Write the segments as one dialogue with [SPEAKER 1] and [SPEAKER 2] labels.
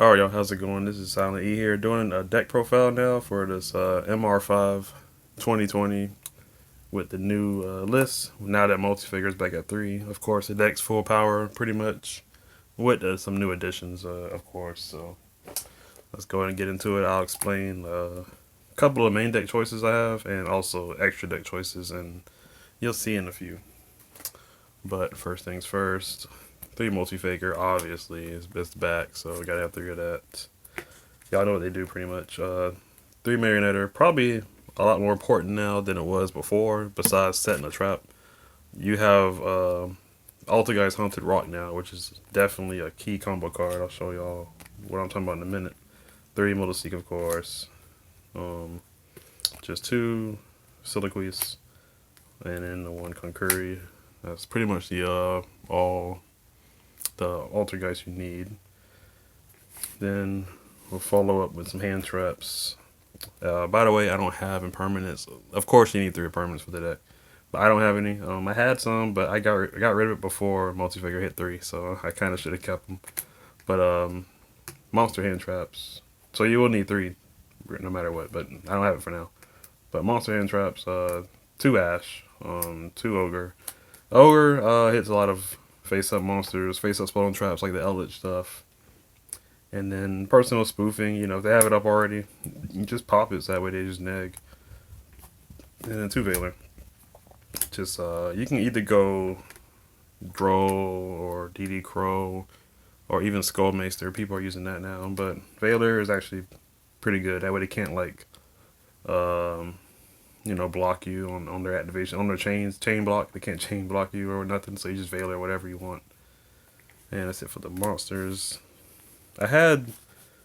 [SPEAKER 1] Alright, y'all, how's it going? This is Silent E here, doing a deck profile now for this MR5 2020 with the new list. Now that multi-figure is back at 3, of course, the deck's full power pretty much with some new additions, of course. So let's go ahead and get into it. I'll explain a couple of main deck choices I have and also extra deck choices, and you'll see in a few. But first things first, 3 multi-figure obviously is best back, so we gotta have 3 of that. Y'all know what they do pretty much. 3 Marionetter, probably a lot more important now than it was before, besides setting a trap. You have Altergeist Haunted Rock now, which is definitely a key combo card. I'll show y'all what I'm talking about in a minute. 3 Motoseek, of course. Um, just 2 Siliquis, and then the 1 Concurry. That's pretty much the all the Altergeist you need. Then we'll follow up with some hand traps. By the way, I don't have impermanents. Of course, you need 3 impermanents for the deck, but I don't have any. I had some, but I got rid of it before multi-figure hit 3, so I kind of should have kept them. But monster hand traps. So you will need 3, no matter what. But I don't have it for now. But monster hand traps. 2 Ash. 2 Ogre. Ogre hits a lot of face-up monsters, face-up spelling traps like the Eldritch stuff. And then personal spoofing, if they have it up already, you just pop it so that way they just neg. And then 2 Veiler. Just, you can either go Droll or DD Crow or even Skullmaster. People are using that now. But Veiler is actually pretty good. That way they can't, block you on their activation. On their chain block, they can't chain block you or nothing. So you just Veiler whatever you want. And that's it for the monsters. I had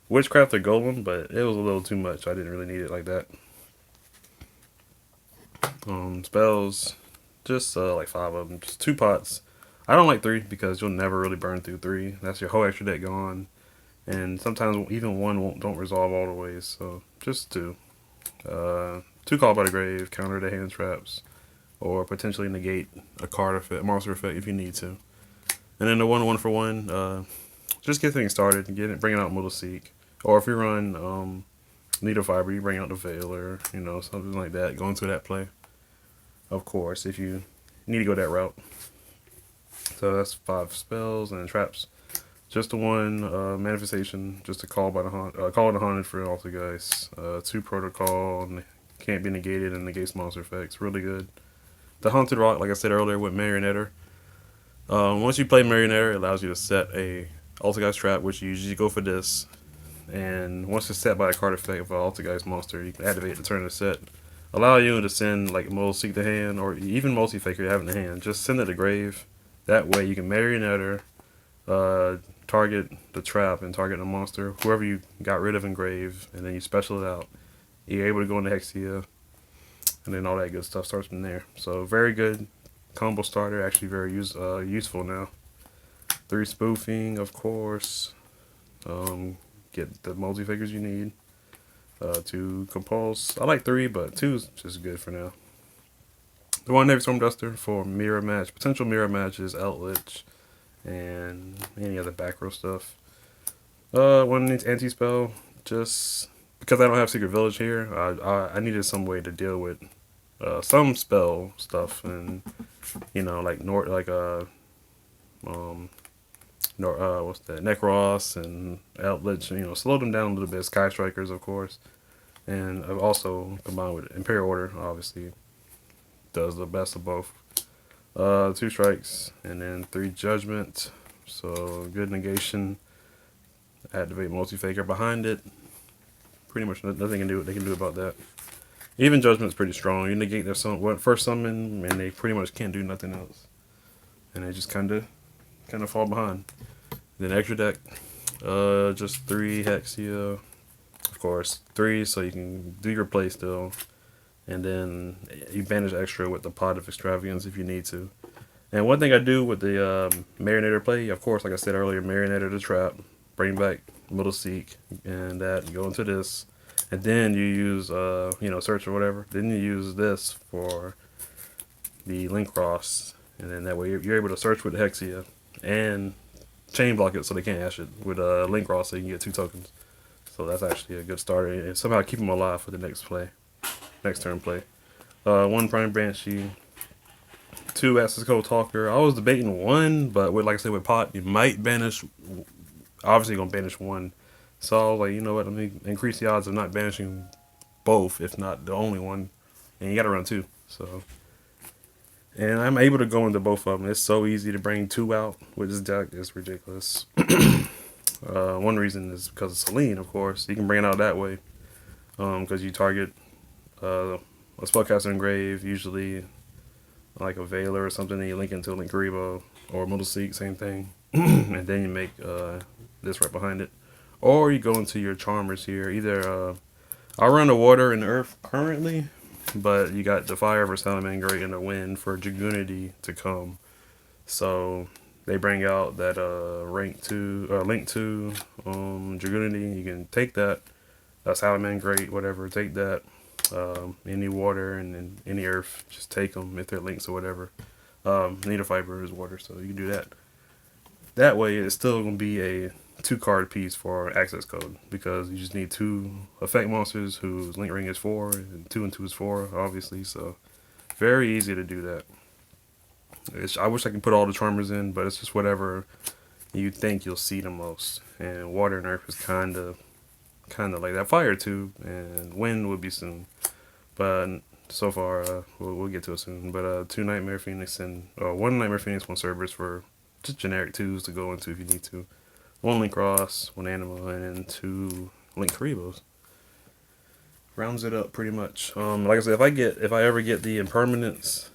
[SPEAKER 1] Witchcraft or Golem, but it was a little too much. I didn't really need it like that. Spells, just like 5 of them. Just 2 pots. I don't like 3 because you'll never really burn through 3. That's your whole extra deck gone. And sometimes even 1 don't resolve all the ways. So just 2. 2 Call by the Grave, counter the hand traps, or potentially negate a card effect, monster effect if you need to. And then the 1 for 1. Just get things started, bring out Motoseek. Or if you run Needle Fiber, you bring out the Veiler, something like that. Go into that play, of course, if you need to go that route. So that's 5 spells and traps. Just the 1 manifestation, just a call the haunted for Altergeist. 2 protocol, and can't be negated and negates monster effects. Really good. The Haunted Rock, like I said earlier, with Marionetter. Once you play Marionetter, it allows you to set a Altergeist trap, which you usually go for this. And once it's set by a card effect of an Altergeist monster, you can activate the turn of the set. Allow you to send like Motoseek to hand, or even multi-faker you have in the hand. Just send it to grave. That way you can Marionetter, target the trap and target the monster, whoever you got rid of in grave, and then you special it out. You're able to go into Hexia, and then all that good stuff starts from there. So very good combo starter, actually very useful now. 3 spoofing, of course. Get the multi-figures you need. 2 compulse. I like 3, but 2 is just good for now. The 1 Navy Storm Duster for mirror match. Potential mirror matches, Outlich, and any other back row stuff. 1 anti-spell. Just because I don't have Secret Village here, I needed some way to deal with some spell stuff, and what's that? Necros and Outlich, slow them down a little bit. Sky Strikers, of course, and I've also combined with Imperial Order. Obviously, does the best of both. 2 strikes and then 3 judgment. So good negation. Activate multi-faker behind it. Pretty much nothing they can do about that. Even judgment's pretty strong. You negate their first summon, and they pretty much can't do nothing else, and they just kind of fall behind. Then extra deck, just 3 Hexia, of course, 3 so you can do your play still, and then you banish extra with the Pot of Extravagance if you need to. And one thing I do with the Marionetter play, of course, like I said earlier, Marionetter the trap, bring back Motoseek, and that go into this, and then you use search or whatever. Then you use this for the link cross, and then that way you're able to search with Hexia and chain block it so they can't ash it with link raw, so you can get 2 tokens. So that's actually a good starter, and somehow keep them alive for the next turn play. 1 Prime Banshee, 2 Access Code Talker. I was debating 1, but with, like I said, with pot, you might banish. Obviously, you're gonna banish 1. So I was like, you know what? Let me increase the odds of not banishing both, if not the only one. And you gotta run 2. So, and I'm able to go into both of them. It's so easy to bring 2 out with this deck. It's ridiculous. One reason is because of Celine, of course. You can bring it out that way. Because you target a Spellcaster Engrave, usually like a Veiler or something, and you link into a Linkuriboh or Motoseek, same thing. And then you make this right behind it. Or you go into your Charmers here. Either I run the Water and the Earth currently, but you got the Fire for Salamangreat and the Wind for Dragoonity to come. So they bring out that Link 2 Dragoonity. You can take that. Salamangreat, whatever. Take that. Any water and then any earth, just take them if they're links or whatever. Need a fiber is water, so you can do that. That way, it's still gonna be a 2-card piece for access code because you just need 2 effect monsters whose link ring is 4 and 2 and 2 is 4, obviously. So very easy to do that. I wish I could put all the Charmers in, but it's just whatever you think you'll see the most. And water and earth is kind of like that. Fire too, and wind will be soon. But so far, we'll get to it soon. But 2 Nightmare Phoenix and 1 Nightmare Phoenix, 1 Cerberus for just generic 2s to go into if you need to. 1 Link Ross, 1 Anima, and then 2 Linkuribohs. Rounds it up pretty much. Like I said, if I ever get the impermanence,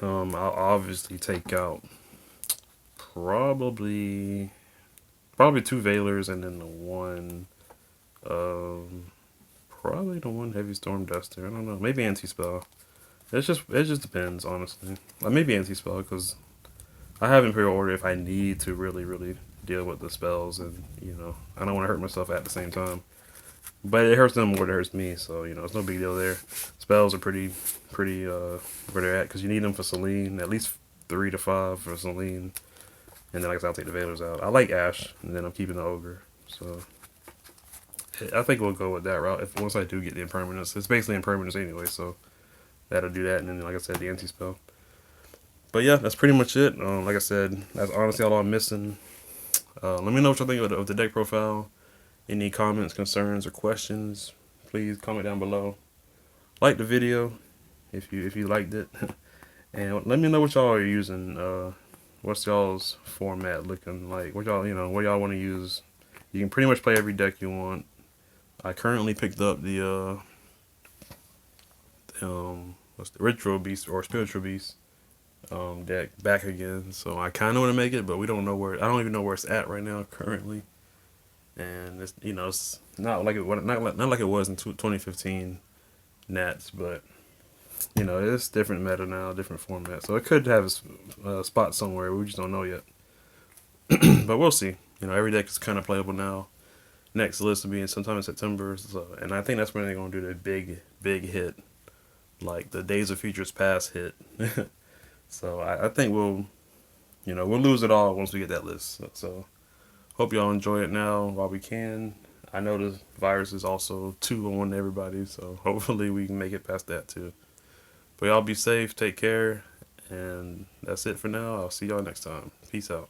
[SPEAKER 1] I'll obviously take out probably 2 Veilers and then the 1. Probably the 1 Heavy Storm Duster. I don't know. Maybe Anti-Spell. It just depends, honestly. Maybe Anti-Spell because I have in pre-order if I need to really deal with the spells, and I don't want to hurt myself at the same time. But it hurts them more than it hurts me, so it's no big deal there. Spells are pretty where they're at because you need them for Celine, at least 3 to 5 for Celine, and then like I said, I'll take the Veilers out. I like Ash, and then I'm keeping the Ogre, so. I think we'll go with that route. Once I do get the impermanence, it's basically impermanence anyway, so that'll do that. And then, like I said, the anti-spell. But yeah, that's pretty much it. Like I said, that's honestly all I'm missing. Let me know what you think of the deck profile. Any comments, concerns, or questions, please comment down below. Like the video if you liked it, and let me know what y'all are using. What's y'all's format looking like? What y'all want to use? You can pretty much play every deck you want. I currently picked up the what's the Ritual Beast or Spiritual Beast deck back again. So I kind of want to make it, but we don't know where. I don't even know where it's at right now currently. And it's it's not like it was in 2015 Nats, but it's different meta now, different format. So it could have a spot somewhere. We just don't know yet. But we'll see. Every deck is kind of playable now. Next list will be in sometime in September, and I think that's when they're gonna do the big hit, like the Days of Futures Past hit. So I think we'll lose it all once we get that list. So hope y'all enjoy it now while we can. I know the virus is also 2 on everybody, so hopefully we can make it past that too. But y'all be safe, take care, and that's it for now. I'll see y'all next time. Peace out.